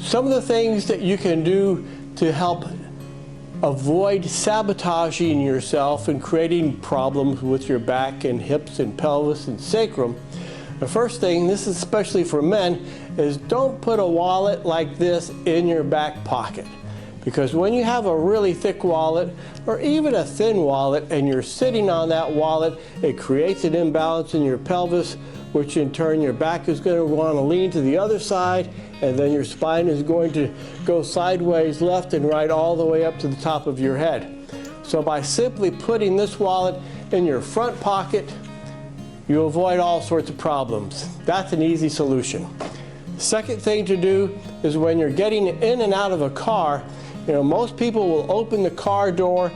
some of the things that you can do to help avoid sabotaging yourself and creating problems with your back and hips and pelvis and sacrum. The first thing, this is especially for men, is don't put a wallet like this in your back pocket. Because when you have a really thick wallet, or even a thin wallet, and you're sitting on that wallet, it creates an imbalance in your pelvis, which in turn your back is going to want to lean to the other side, and then your spine is going to go sideways left and right all the way up to the top of your head. So by simply putting this wallet in your front pocket, you avoid all sorts of problems. That's an easy solution. Second thing to do is when you're getting in and out of a car, most people will open the car door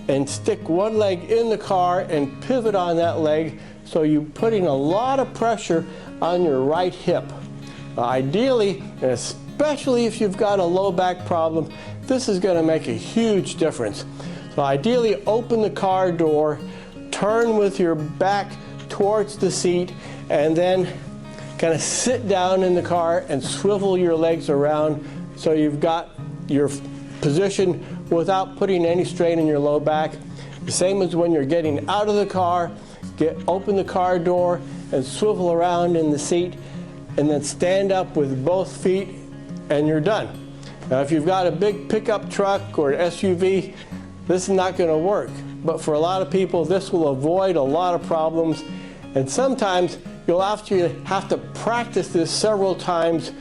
and stick one leg in the car and pivot on that leg, so you're putting a lot of pressure on your right hip. Ideally, and especially if you've got a low back problem, this is going to make a huge difference. So ideally, open the car door, turn with your back towards the seat, and then kind of sit down in the car and swivel your legs around so you've got your position without putting any strain in your low back. The same as when you're getting out of the car, open the car door and swivel around in the seat, and then stand up with both feet, and you're done. Now if you've got a big pickup truck or an SUV, this is not going to work. But for a lot of people, this will avoid a lot of problems, and sometimes you'll have to practice this several times,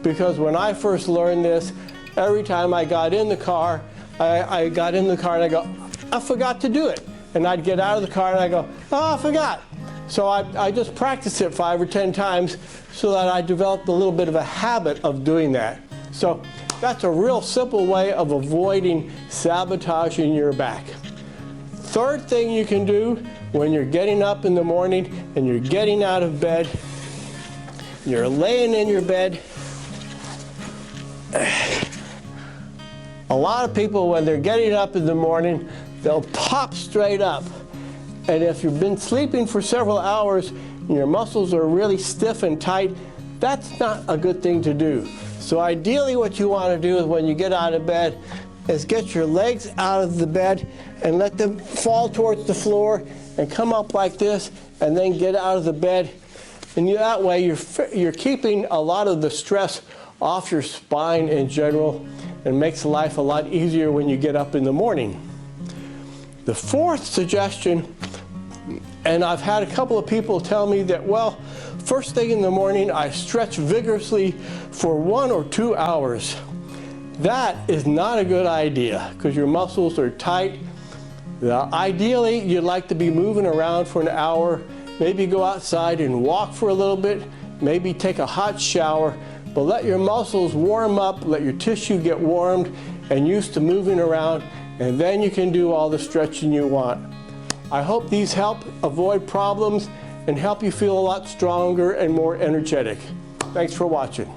because when I first learned this, every time I got in the car, I got in the car and I go, I forgot to do it. And I'd get out of the car and I go, oh, I forgot. So I just practiced it 5 or 10 times so that I developed a little bit of a habit of doing that. So that's a real simple way of avoiding sabotaging your back. Third thing you can do when you're getting up in the morning and you're getting out of bed, you're laying in your bed. A lot of people, when they're getting up in the morning, they'll pop straight up. And if you've been sleeping for several hours and your muscles are really stiff and tight, that's not a good thing to do. So ideally what you want to do is when you get out of bed is get your legs out of the bed and let them fall towards the floor and come up like this, and then get out of the bed. And that way you're keeping a lot of the stress off your spine in general, and makes life a lot easier when you get up in the morning. The fourth suggestion, and I've had a couple of people tell me that, well, first thing in the morning I stretch vigorously for 1 or 2 hours. That is not a good idea because your muscles are tight. Ideally, you'd like to be moving around for an hour, maybe go outside and walk for a little bit, maybe take a hot shower, but let your muscles warm up, let your tissue get warmed and used to moving around, and then you can do all the stretching you want. I hope these help avoid problems and help you feel a lot stronger and more energetic. Thanks for watching.